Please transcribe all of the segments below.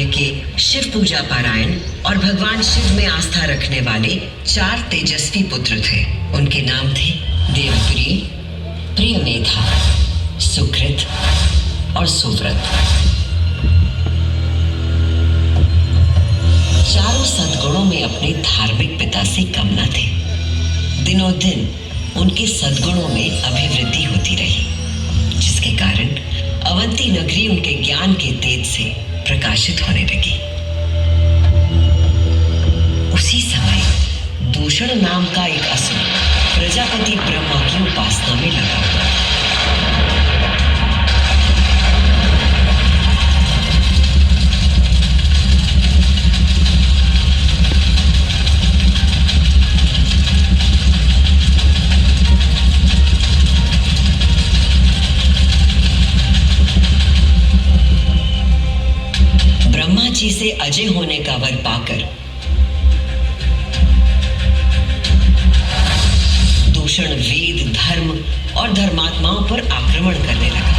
के शिव पूजा पारायण और भगवान शिव में आस्था रखने वाले 4 तेजस्वी पुत्र थे। उनके नाम थे देवप्रिय, प्रियमेधा, सुकृत और सुव्रत। चारों सद्गुणों में अपने धार्मिक पिता से कम न थे। दिनों दिन उनके सद्गुणों में अभिवृद्धि होती रही, जिसके कारण अवंती नगरी उनके ज्ञान के तेज से प्रकाशित होने लगी। उसी समय दूषण नाम का एक असुर प्रजापति ब्रह्मा की उपासना में लगा हुआ था। ब्रह्मा जी से अजय होने का वर पाकर दूषण वेद, धर्म और धर्मात्माओं पर आक्रमण करने लगा।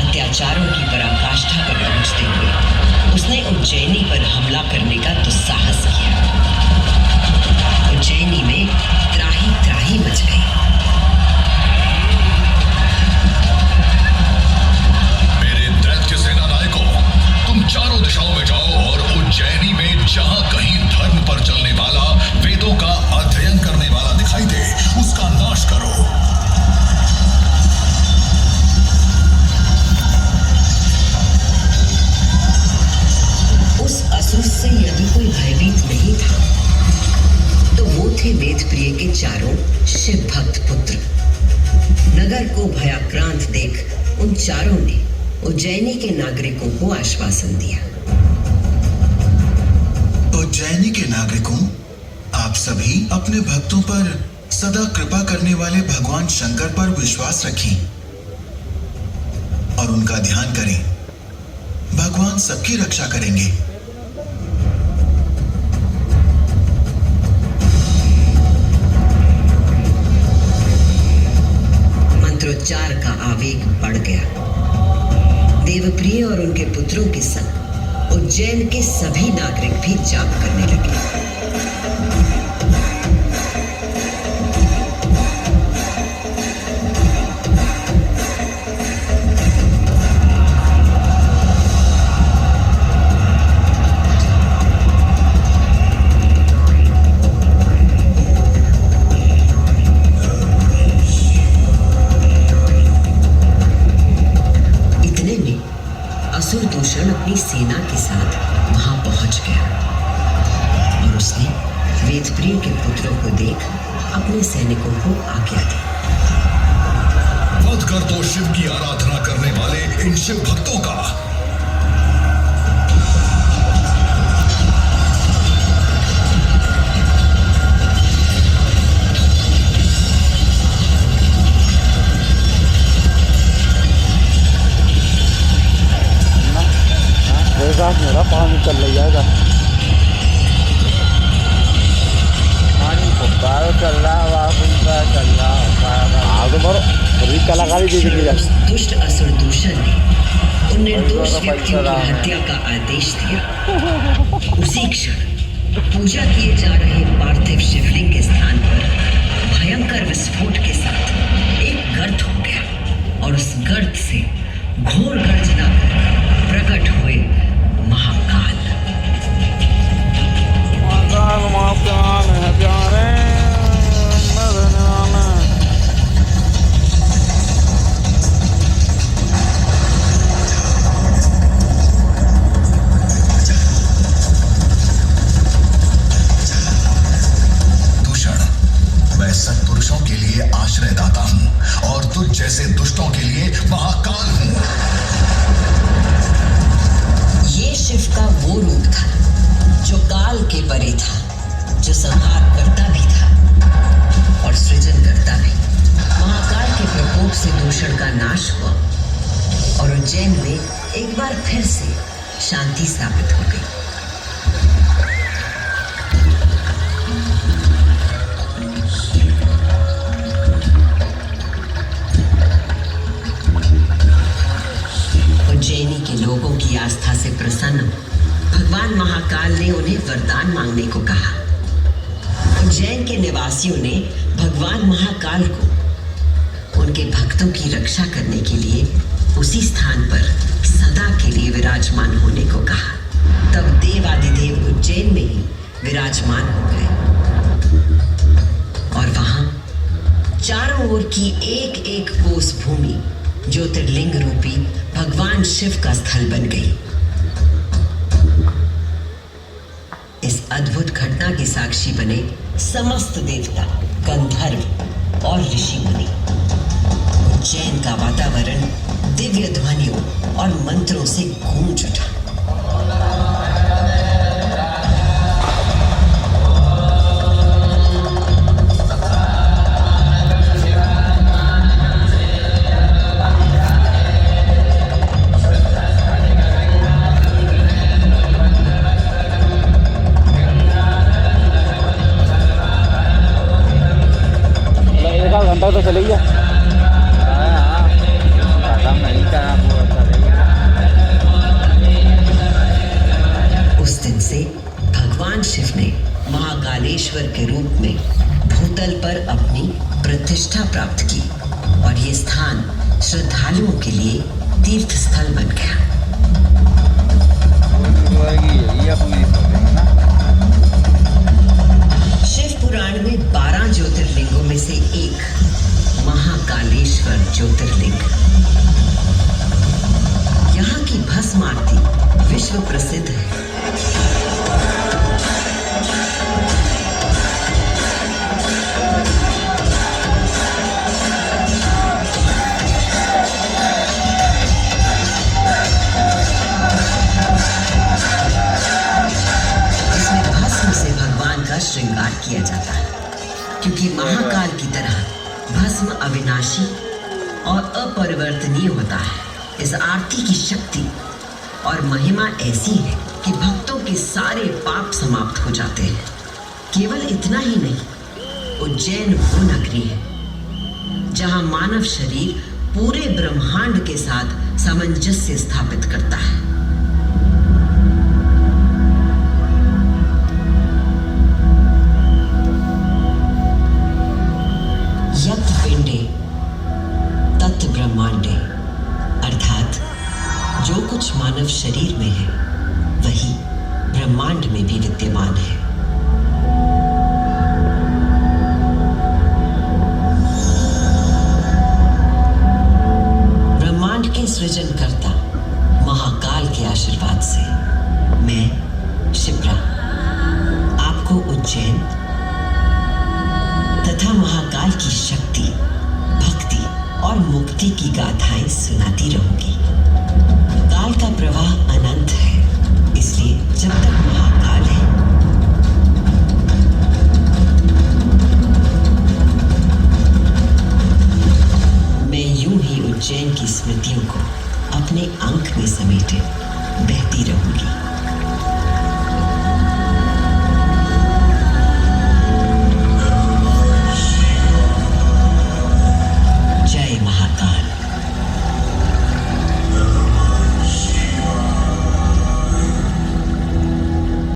अत्याचारों की पराकाष्ठा पर पहुंचते हुए उसने उज्जैनी पर हमला करने का दुस्साहस किया। उज्जैनी में त्राही त्राही मच गई। मेरे दैत्य सेना नायकों, तुम चारों दिशाओं में जाओ और उज्जैनी में जहां कहीं धर्म पर चलने वाला, वेदों का अध्ययन करने वाला दिखाई दे, उसका नाश करो। असुर से यदि कोई भयभीत नहीं था तो वो थे वेदप्रिय के चारों शिव भक्त पुत्र। नगर को भयाक्रांत देख उन चारों ने उज्जैनी के नागरिकों को आश्वासन दिया। उज्जैनी के नागरिकों, आप सभी अपने भक्तों पर सदा कृपा करने वाले भगवान शंकर पर विश्वास रखें और उनका ध्यान करें। भगवान सबकी रक्षा करेंगे। मंत्रोच्चार का आवेग बढ़ गया। देवप्रिय और उनके पुत्रों के संग उज्जैन के सभी नागरिक भी जाप करने लगे। असुर दूषण अपनी सेना के साथ वहां पहुंच गया और उसने वेदप्रिय के पुत्रों को देख अपने सैनिकों को आज्ञा दी। वध कर दो शिव की आराधना करने वाले इन शिव भक्तों का। मेरा पानी चल जाएगा। पानी फुब्बारा चल रहा, चल रहा आगे बढ़ो। अभी कलाकारी दुष्ट असुर दूषण ने उन निर्दोष व्यक्तियों की हत्या का आदेश दिया। उसी क्षण पूजा किए जा रहे पार्थिव शिवलिंग के स्थान पर भयंकर विस्फोट के साथ एक गर्त हो गया और उस गर्त से घोर गर्जना कर प्रकट हुए महाकाल। दूषण, मैं सत्पुरुषों के लिए आश्रयदाता हूं और तुझ जैसे दुष्टों के लिए महाकाल हूं। ये शिव का वो रूप था जो काल के परे था, जो संहार करता भी था और सृजन करता भी। महाकाल के प्रकोप से दूषण का नाश हुआ उज्जैन के निवासियों ने भगवान महाकाल को उनके भक्तों की रक्षा करने के लिए उसी स्थान पर सदा के लिए विराजमान होने को कहा। तब देवादिदेव उज्जैन में ही विराजमान हो गए और वहां चारों ओर की एक एक कोस भूमि ज्योतिर्लिंग रूपी भगवान शिव का स्थल बन गई। इस अद्भुत घटना के साक्षी बने समस्त देवता, गंधर्व और ऋषि मुनि। उज्जैन का वातावरण दिव्य ध्वनियों और मंत्रों से गूंज उठा। घंटा तो चले गया। खत्म नहीं करा पूरा चलेगा। उस दिन से भगवान शिव ने महाकालेश्वर के रूप में भूतल पर अपनी प्रतिष्ठा प्राप्त की और ये स्थान श्रद्धालुओं के लिए तीर्थ स्थल बन गया। शिव पुराण में 12 ज्योतिर्लिंगों में से एक महाकालेश्वर ज्योतिर्लिंग। यहाँ की भस्म आरती विश्व प्रसिद्ध है। इसमें भस्म से भगवान का श्रृंगार किया जाता है, क्योंकि महाकाल की तरह भस्म अविनाशी और अपरिवर्तनीय होता है। इस आरती की शक्ति और महिमा ऐसी है कि भक्तों के सारे पाप समाप्त हो जाते हैं। केवल इतना ही नहीं, उज्जैन वो नगरी है जहां मानव शरीर पूरे ब्रह्मांड के साथ सामंजस्य स्थापित करता है। यत् पिंडे तत् ब्रह्मांडे, अर्थात जो कुछ मानव शरीर में है वही ब्रह्मांड में भी विद्यमान है। ब्रह्मांड के सृजनकर्ता महाकाल के आशीर्वाद से मैं शिप्रा आपको उज्जैन तथा महाकाल की शक्ति, भक्ति और मुक्ति की गाथाएं सुनाती रहूंगी। काल का प्रवाह अनंत है, इसलिए जब तक महाकाल है मैं यूं ही उज्जैन की स्मृतियों को अपने अंक में समेटे बहती रहूंगी।